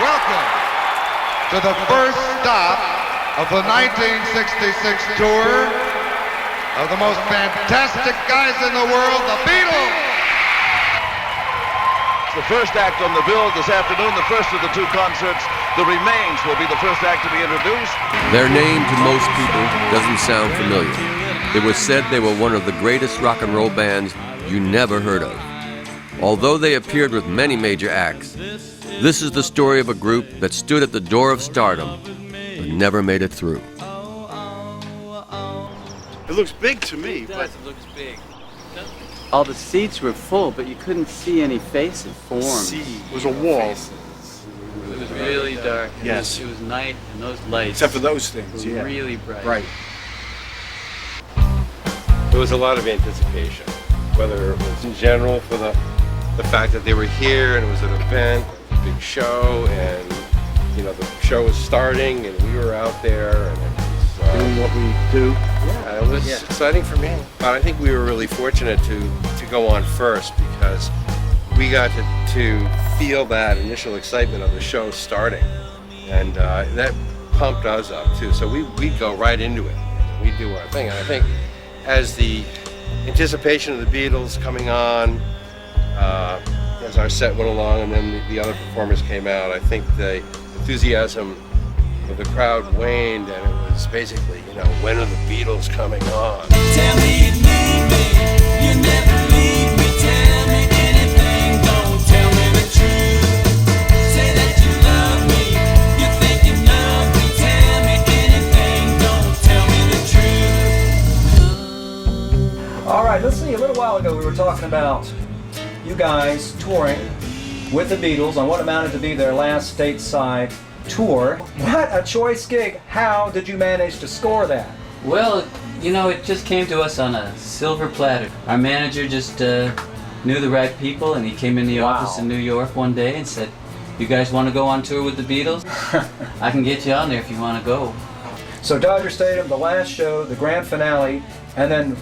Welcome to the first stop of the 1966 tour of the most fantastic guys in the world, the Beatles. It's the first act on the bill this afternoon, the first of the two concerts. The Remains will be the first act to be introduced. Their name to most people doesn't sound familiar. It was said they were one of the greatest rock and roll bands you never heard of. Although they appeared with many major acts, this is the story of a group that stood at the door of stardom but never made it through. It looks big to me, but It looks big. All the seats were full, but you couldn't see any faces form. it was a wall. It was really dark. And Yes. It was night, and those lights Except for those things, were yeah. really bright. Right. There was a lot of anticipation, whether it was in general for the fact that they were here and it was an event, a big show, and you know the show was starting and we were out there and it was Doing what we do. yeah, it was exciting for me. But I think we were really fortunate to go on first because we got to feel that initial excitement of the show starting, and that pumped us up too. So we'd go right into it. We'd do our thing, and I think as the anticipation of the Beatles coming on, as our set went along and then the other performers came out, I think the enthusiasm of the crowd waned, and it was basically, you know, when are the Beatles coming on? Tell me you need me, you never leave me. Tell me anything, don't tell me the truth. Say that you love me, you think you love me. Tell me anything, don't tell me the truth. All right, let's see. A little while ago, we were talking about you guys touring with the Beatles on what amounted to be their last stateside tour. What a choice gig. How did you manage to score that? Well, you know, it just came to us on a silver platter. Our manager just knew the right people, and he came in the office in New York one day and said, "You guys want to go on tour with the Beatles? I can get you on there if you want to go." So Dodger Stadium, the last show, the grand finale, and then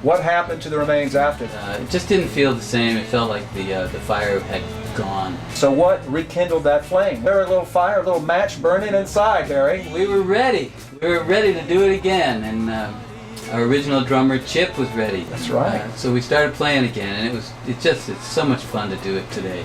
what happened to the Remains after that? It just didn't feel the same. It felt like the fire had gone. So what rekindled that flame? There was a little fire, a little match burning inside, Harry. We were ready. We were ready to do it again, and our original drummer Chip was ready. That's right. So we started playing again, and it's so much fun to do it today.